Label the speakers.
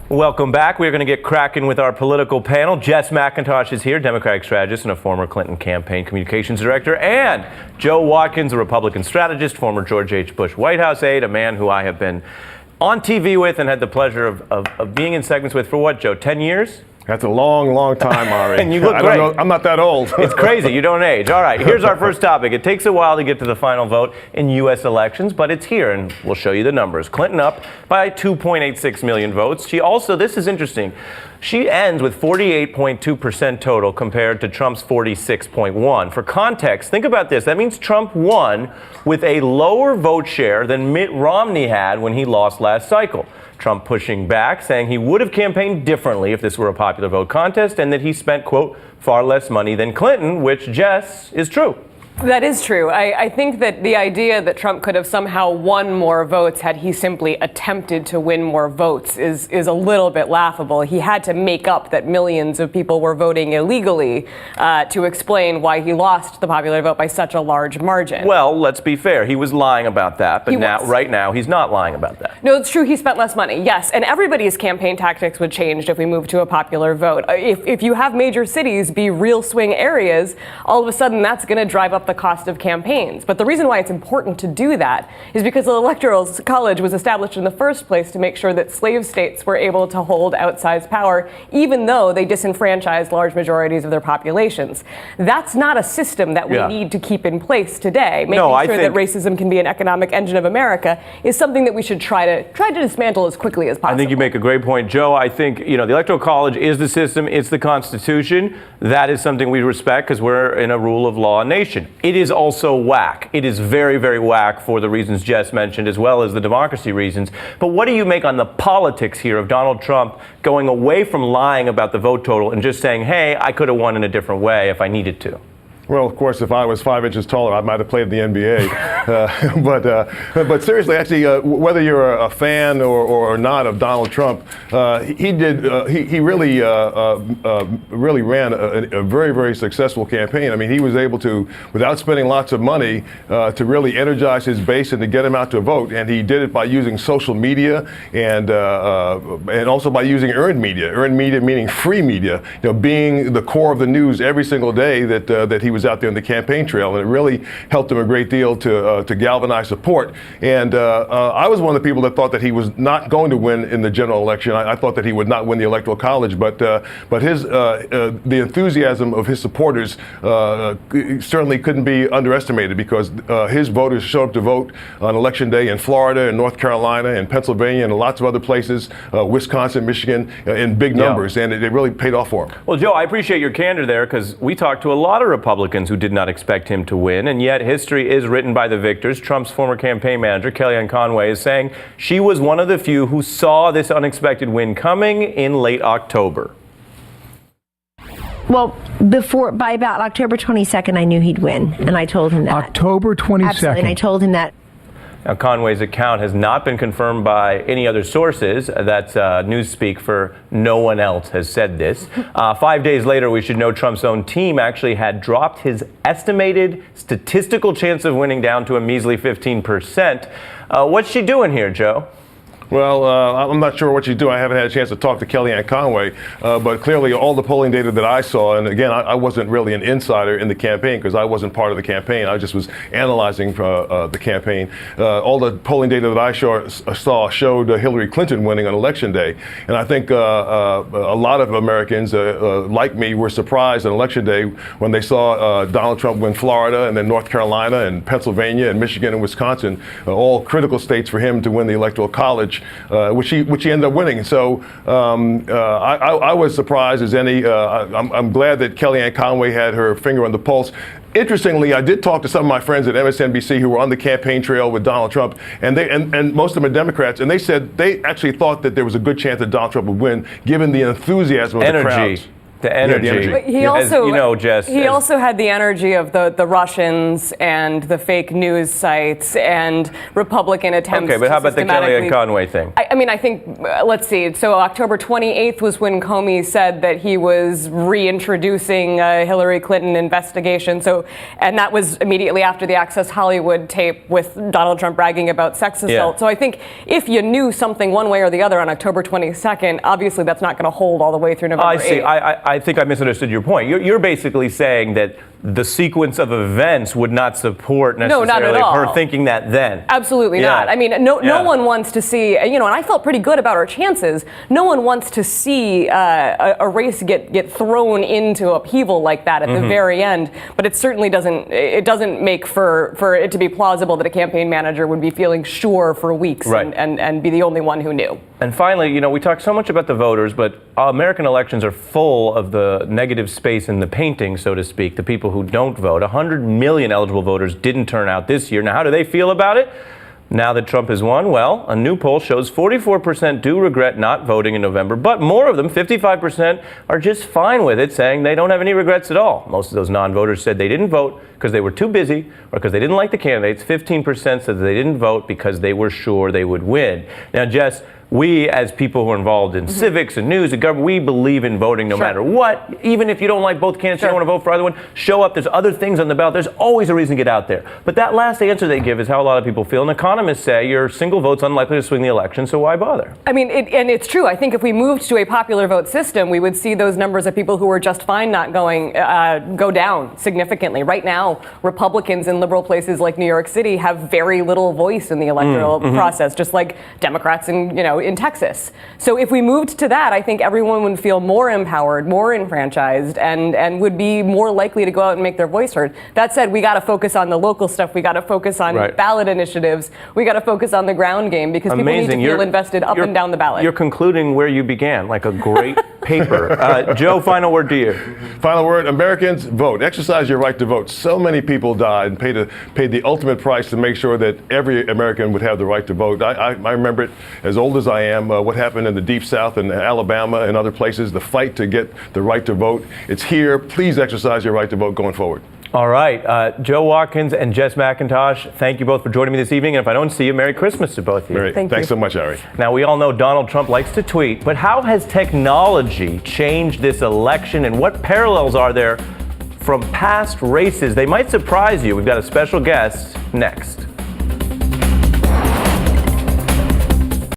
Speaker 1: Welcome back. We're going to get cracking with our political panel. Jess McIntosh is here, Democratic strategist and a former Clinton campaign communications director, and Joe Watkins, a Republican strategist, former George H. Bush White House aide, a man who I have been on TV with and had the pleasure of being in segments with for what, Joe, 10 years?
Speaker 2: That's a long, long time, Ari.
Speaker 1: And you look great.
Speaker 2: I'm not that old.
Speaker 1: It's crazy. You don't age. All right, here's our first topic. It takes a while to get to the final vote in U.S. elections, but it's here, and we'll show you the numbers. Clinton up by 2.86 million votes. She also, this is interesting, she ends with 48.2% total compared to Trump's 46.1. For context, think about this. That means Trump won with a lower vote share than Mitt Romney had when he lost last cycle. Trump pushing back, saying he would have campaigned differently if this were a popular vote contest, and that he spent, quote, far less money than Clinton, which, Jess, is true.
Speaker 3: That is true. I think that the idea that Trump could have somehow won more votes had he simply attempted to win more votes is a little bit laughable. He had to make up that millions of people were voting illegally to explain why he lost the popular vote by such a large margin.
Speaker 1: Well, let's be fair. He was lying about that, but right now he's not lying about that.
Speaker 3: No, it's true. He spent less money. Yes, and everybody's campaign tactics would change if we moved to a popular vote. If you have major cities be real swing areas, all of a sudden that's going to drive up the cost of campaigns. But the reason why it's important to do that is because the Electoral College was established in the first place to make sure that slave states were able to hold outsized power, even though they disenfranchised large majorities of their populations. That's not a system that we need to keep in place today. Making sure that racism can be an economic engine of America is something that we should try to dismantle as quickly as possible.
Speaker 1: I think you make a great point, Joe. I think, the Electoral College is the system. It's the Constitution. That is something we respect because we're in a rule of law nation. It is also whack. It is very, very whack for the reasons Jess mentioned, as well as the democracy reasons. But what do you make on the politics here of Donald Trump going away from lying about the vote total and just saying, hey, I could have won in a different way if I needed to?
Speaker 2: Well, of course, if I was 5 inches taller, I might have played in the NBA. But seriously, actually, whether you're a fan or not of Donald Trump, he really ran a very, very successful campaign. I mean, he was able to, without spending lots of money, to really energize his base and to get him out to vote. And he did it by using social media and also by using earned media. Earned media meaning free media, being the core of the news every single day that he was out there on the campaign trail, and it really helped him a great deal to galvanize support. And I was one of the people that thought that he was not going to win in the general election. I thought that he would not win the Electoral College, but his the enthusiasm of his supporters certainly couldn't be underestimated, because his voters showed up to vote on Election Day in Florida and North Carolina and Pennsylvania and lots of other places, Wisconsin, Michigan, in big numbers, and it really paid off for him.
Speaker 1: Well, Joe, I appreciate your candor there, because we talked to a lot of Republicans who did not expect him to win, and yet history is written by the victors. Trump's former campaign manager, Kellyanne Conway, is saying she was one of the few who saw this unexpected win coming in late October.
Speaker 4: Well, by about October 22nd, I knew he'd win, and I told him that.
Speaker 5: October 22nd.
Speaker 4: Absolutely, and I told him that.
Speaker 1: Now, Conway's account has not been confirmed by any other sources. That's newspeak for no one else has said this. 5 days later, we should know Trump's own team actually had dropped his estimated statistical chance of winning down to a measly 15%. What's she doing here, Joe?
Speaker 2: Well, I'm not sure what you do. I haven't had a chance to talk to Kellyanne Conway, but clearly all the polling data that I saw, and again, I wasn't really an insider in the campaign because I wasn't part of the campaign. I just was analyzing the campaign. All the polling data that I saw showed Hillary Clinton winning on Election Day. And I think a lot of Americans, like me, were surprised on Election Day when they saw Donald Trump win Florida and then North Carolina and Pennsylvania and Michigan and Wisconsin, all critical states for him to win the Electoral College. Which he ended up winning. So I was surprised as any. I'm glad that Kellyanne Conway had her finger on the pulse. Interestingly, I did talk to some of my friends at MSNBC who were on the campaign trail with Donald Trump, and most of them are Democrats, and they said they actually thought that there was a good chance that Donald Trump would win, given the enthusiasm of the crowds.
Speaker 1: The energy.
Speaker 2: Yeah, the energy.
Speaker 3: But he
Speaker 1: As
Speaker 3: also,
Speaker 1: you know, Jess.
Speaker 3: he also had the energy of the Russians and the fake news sites and Republican attempts.
Speaker 1: Okay, but how
Speaker 3: to
Speaker 1: about the Kellyanne Conway thing?
Speaker 3: I mean, I think, let's see. So October 28th was when Comey said that he was reintroducing a Hillary Clinton investigation. And that was immediately after the Access Hollywood tape with Donald Trump bragging about sex assault.
Speaker 1: Yeah.
Speaker 3: So I think if you knew something one way or the other on October 22nd, obviously that's not going to hold all the way through November 8th.
Speaker 1: I see. I think I misunderstood your point. You're basically saying that the sequence of events would not support necessarily
Speaker 3: not at all.
Speaker 1: her thinking that then.
Speaker 3: Absolutely
Speaker 1: Yeah.
Speaker 3: not. I mean, no
Speaker 1: Yeah.
Speaker 3: one wants to see, and I felt pretty good about our chances. No one wants to see a race get thrown into upheaval like that at the very end. But it certainly doesn't make for it to be plausible that a campaign manager would be feeling sure for weeks
Speaker 1: Right.
Speaker 3: and be the only one who knew.
Speaker 1: And finally, we talk so much about the voters, but American elections are full of the negative space in the painting, so to speak, the people who don't vote. 100 million eligible voters didn't turn out this year. Now, how do they feel about it? Now that Trump has won, well, a new poll shows 44% do regret not voting in November, but more of them, 55%, are just fine with it, saying they don't have any regrets at all. Most of those non-voters said they didn't vote because they were too busy or because they didn't like the candidates. 15% said they didn't vote because they were sure they would win. Now, Jess, we, as people who are involved in civics and news and government, we believe in voting no matter what. Even if you don't like both candidates, you don't want to vote for either one, show up. There's other things on the ballot. There's always a reason to get out there. But that last answer they give is how a lot of people feel. And economists say your single vote's unlikely to swing the election, so why bother?
Speaker 3: I mean, and it's true. I think if we moved to a popular vote system, we would see those numbers of people who are just fine not going go down significantly. Right now, Republicans in liberal places like New York City have very little voice in the electoral process, just like Democrats in Texas. So if we moved to that, I think everyone would feel more empowered, more enfranchised, and would be more likely to go out and make their voice heard. That said, we got to focus on the local stuff. We got to focus on ballot initiatives. We got to focus on the ground game because people need to feel invested up and down the ballot.
Speaker 1: You're concluding where you began, like a great paper. Joe, final word to you.
Speaker 2: Final word, Americans, vote. Exercise your right to vote. So many people died and paid the ultimate price to make sure that every American would have the right to vote. I remember it as old as I am, what happened in the Deep South and Alabama and other places, the fight to get the right to vote. It's here. Please exercise your right to vote going forward.
Speaker 1: All right. Joe Watkins and Jess McIntosh, thank you both for joining me this evening. And if I don't see you, Merry Christmas to both of you.
Speaker 2: Thanks so much, Ari.
Speaker 1: Now, we all know Donald Trump likes to tweet, but how has technology changed this election, and what parallels are there from past races? They might surprise you. We've got a special guest next.